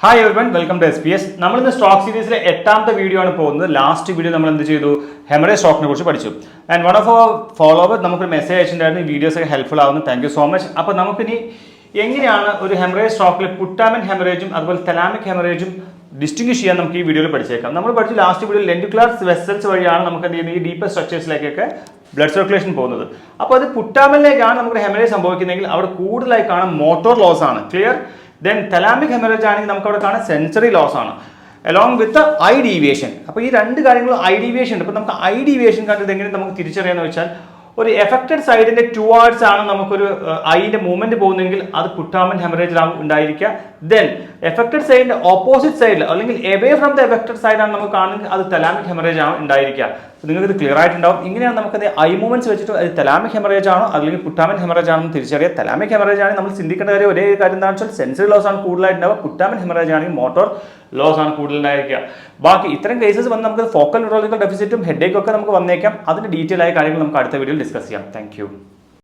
Hi everyone, welcome to SPS. നമ്മൾ ഇന്ന് stock സീരീസിലെ എട്ടാമത്തെ വീഡിയോ ആണ് പോകുന്നത്. ലാസ്റ്റ് വീഡിയോ നമ്മൾ എന്ത് ചെയ്തു? ഹെമറേജ് സ്റ്റോക്കിനെ കുറിച്ച് പഠിച്ചു. And one of our follower നമുക്കൊരു മെസ്സേജ് അയച്ചിട്ടുണ്ടായിരുന്നു, ഈ വീഡിയോസ് ഒക്കെ ഹെൽപ്ഫുൾ ആവുന്നു. Thank you so much. അപ്പോൾ നമുക്കിനി എങ്ങനെയാണ് ഒരു ഹെമറേജ് സ്റ്റോക്കിൽ പുട്ടാമൻ ഹെമറേജും അതുപോലെ തലാമിക് ഹെമറേജും ഡിസ്റ്റിംഗ്വിഷ് ചെയ്യാൻ നമുക്ക് ഈ വീഡിയോയിൽ പഠിച്ചേക്കാം. നമ്മൾ പഠിച്ച ലാസ്റ്റ് വീഡിയോ ലെൻഡിക്കുലർ വെസൽസ് വഴിയാണ് നമുക്ക് എന്ത് ചെയ്യുന്നത്, ഈ ഡീപ്പർ സ്ട്രക്ചേഴ്സിലേക്കൊക്കെ ബ്ലഡ് സർക്കുലേഷൻ പോകുന്നത്. അപ്പോൾ അത് പുട്ടാമനിലേക്കാണ് നമുക്ക് ഹെമറേജ് സംഭവിക്കുന്നതെങ്കിൽ അവിടെ കൂടുതലായി കാണാൻ മോട്ടോർ ലോസ് ആണ്. ക്ലിയർ? ദെൻ തലാമിക് ഹെമറേജ് ആണെങ്കിൽ നമുക്ക് അവിടെ കാണാൻ സെൻസറി ലോസ് ആണ് അലോങ് വിത്ത് ഐ ഡീവിയേഷൻ. അപ്പോൾ ഈ രണ്ട് കാര്യങ്ങളും ഐ ഡീവിയേഷൻ ഉണ്ട്. അപ്പോൾ നമുക്ക് ഐ ഡീവിയേഷൻ കണ്ടിട്ട് എങ്ങനെ നമുക്ക് തിരിച്ചറിയാന്ന് വെച്ചാൽ, ഒരു എഫക്റ്റഡ് സൈഡിന്റെ ടുവാർഡ്സ് ആണ് നമുക്കൊരു ഐന്റെ മൂവ്മെന്റ് പോകുന്നെങ്കിൽ അത് പുട്ടാമൻ ഹെമറേജ് ഉണ്ടായിരിക്കുക. ദെൻ എഫക്റ്റഡ് സൈഡിന്റെ ഓപ്പോസിറ്റ് സൈഡിൽ അല്ലെങ്കിൽ away from the affected side ആണ് നമുക്ക് കാണുന്നത്, അത് തലാമിക് ഹെമറേജ് ആണ് ഉണ്ടായിരിക്കുക. നിങ്ങൾക്ക് ഇത് ക്ലിയർ ആയിട്ടുണ്ടാവും. ഇങ്ങനെയാണ് നമുക്കത് ഐ മൂവ്മെന്റ്സ് വെച്ചിട്ട് അത് തലാമിക് ഹെമറേജ് ആണോ അല്ലെങ്കിൽ പുട്ടാമൻ ഹെമറേജ് ആണെന്ന് തിരിച്ചറിയാം. തലാമിക് ഹെമറേജ് ആണെങ്കിൽ നമ്മൾ ചിന്തിക്കേണ്ട കാര്യം ഒരേ കാര്യം എന്താണെന്ന് വെച്ചാൽ സെൻസറി ലോസ് ആണ് കൂടുതലായിട്ടുണ്ടാവുക. പുട്ടാമൻ ഹെമറേജ് ആണെങ്കിൽ മോട്ടോർ ലോസ് ആണ് കൂടുതലുണ്ടായിരിക്കുക. ബാക്കി ഇത്തരം കേസസ് വന്ന് നമുക്ക് ഫോക്കൽ ന്യൂറോളജിക്കൽ ഡെഫിസിറ്റും ഹെഡേക്കും ഒക്കെ നമുക്ക് വന്നേക്കാം. അതിന്റെ ഡീറ്റെയിൽ ആയ കാര്യങ്ങൾ നമുക്ക് അടുത്ത വീഡിയോയിൽ ഡിസ്കസ് ചെയ്യാം. താങ്ക്